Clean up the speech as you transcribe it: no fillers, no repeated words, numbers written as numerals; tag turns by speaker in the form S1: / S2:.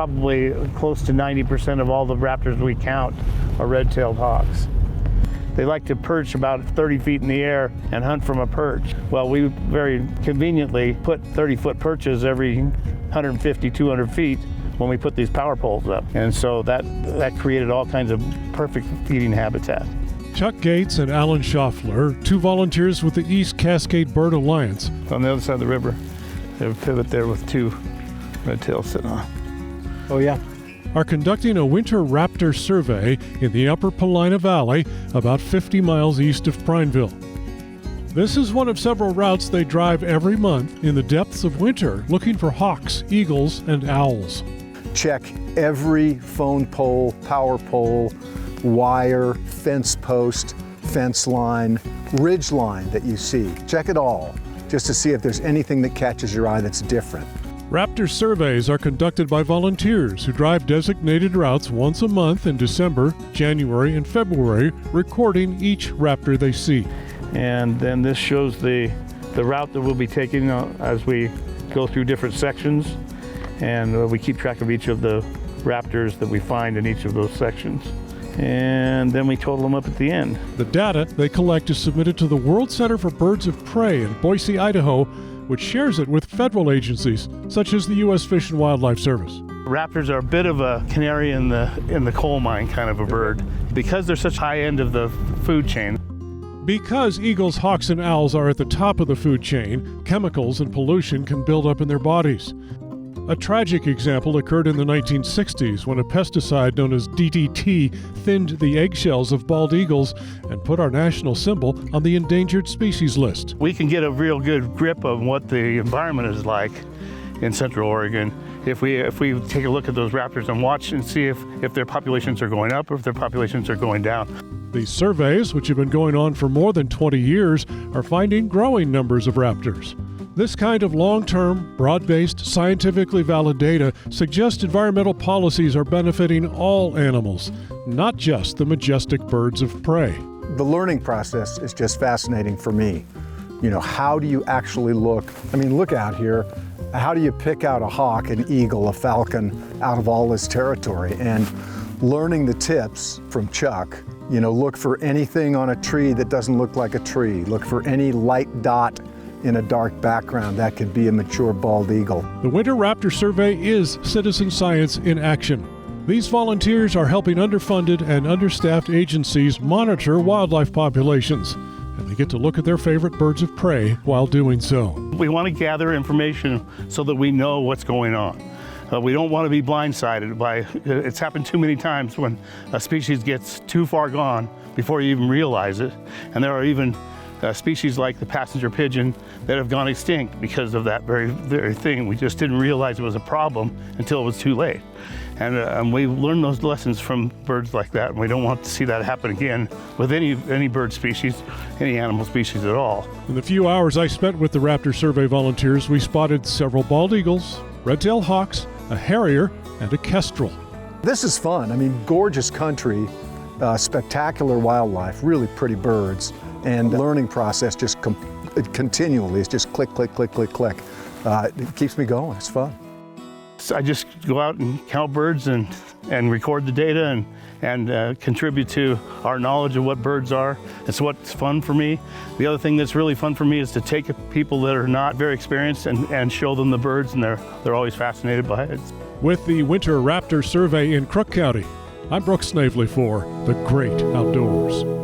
S1: probably close to 90% of all the raptors we count are red-tailed hawks. They like to perch about 30 feet in the air and hunt from a perch. Well, we very conveniently put 30-foot perches every 150, 200 feet when we put these power poles up. And so that created all kinds of perfect feeding habitat.
S2: Chuck Gates and Alan Schaffler, two volunteers with the East Cascade Bird Alliance.
S1: On the other side of the river, there's a pivot there with two red tails sitting on.
S3: Oh yeah.
S2: Are conducting a winter raptor survey in the Upper Paulina Valley, about 50 miles east of Prineville. This is one of several routes they drive every month in the depths of winter, looking for hawks, eagles, and owls.
S3: Check every phone pole, power pole, wire, fence post, fence line, ridge line that you see. Check it all, just to see if there's anything that catches your eye that's different.
S2: Raptor surveys are conducted by volunteers who drive designated routes once a month in December, January, and February, recording each raptor they see.
S1: And then this shows the route that we'll be taking as we go through different sections. And we keep track of each of the raptors that we find in each of those sections. And then we total them up at the end.
S2: The data they collect is submitted to the World Center for Birds of Prey in Boise, Idaho, which shares it with federal agencies such as the U.S. Fish and Wildlife Service.
S1: Raptors are a bit of a canary in the coal mine kind of a bird because they're such high end of the food chain.
S2: Because eagles, hawks, and owls are at the top of the food chain, chemicals and pollution can build up in their bodies. A tragic example occurred in the 1960s when a pesticide known as DDT thinned the eggshells of bald eagles and put our national symbol on the endangered species list.
S1: We can get a real good grip of what the environment is like in Central Oregon if we take a look at those raptors and watch and see if their populations are going up or if their populations are going down.
S2: These surveys, which have been going on for more than 20 years, are finding growing numbers of raptors. This kind of long-term, broad-based, scientifically valid data suggests environmental policies are benefiting all animals, not just the majestic birds of prey.
S3: The learning process is just fascinating for me. You know, how do you actually look? I mean, look out here. How do you pick out a hawk, an eagle, a falcon out of all this territory? And learning the tips from Chuck, you know, look for anything on a tree that doesn't look like a tree. Look for any light dot in a dark background. That could be a mature bald eagle.
S2: The Winter Raptor Survey is citizen science in action. These volunteers are helping underfunded and understaffed agencies monitor wildlife populations, and they get to look at their favorite birds of prey while doing so.
S1: We want to gather information so that we know what's going on. We don't want to be blindsided by, it's happened too many times when a species gets too far gone before you even realize it. And there are even species like the passenger pigeon that have gone extinct because of that very thing. We just didn't realize it was a problem until it was too late. And we learned those lessons from birds like that, and we don't want to see that happen again with any bird species, any animal species at all.
S2: In the few hours I spent with the Raptor Survey volunteers, we spotted several bald eagles, red-tailed hawks, a harrier, and a kestrel.
S3: This is fun. I mean, gorgeous country, spectacular wildlife, really pretty birds. And the learning process just continually is just click, click, click, click, click. It keeps me going. It's fun.
S1: So I just go out and count birds and record the data and contribute to our knowledge of what birds are. It's what's fun for me. The other thing that's really fun for me is to take people that are not very experienced and show them the birds, and they're always fascinated by it.
S2: With the Winter Raptor Survey in Crook County, I'm Brooks Snavely for The Great Outdoors.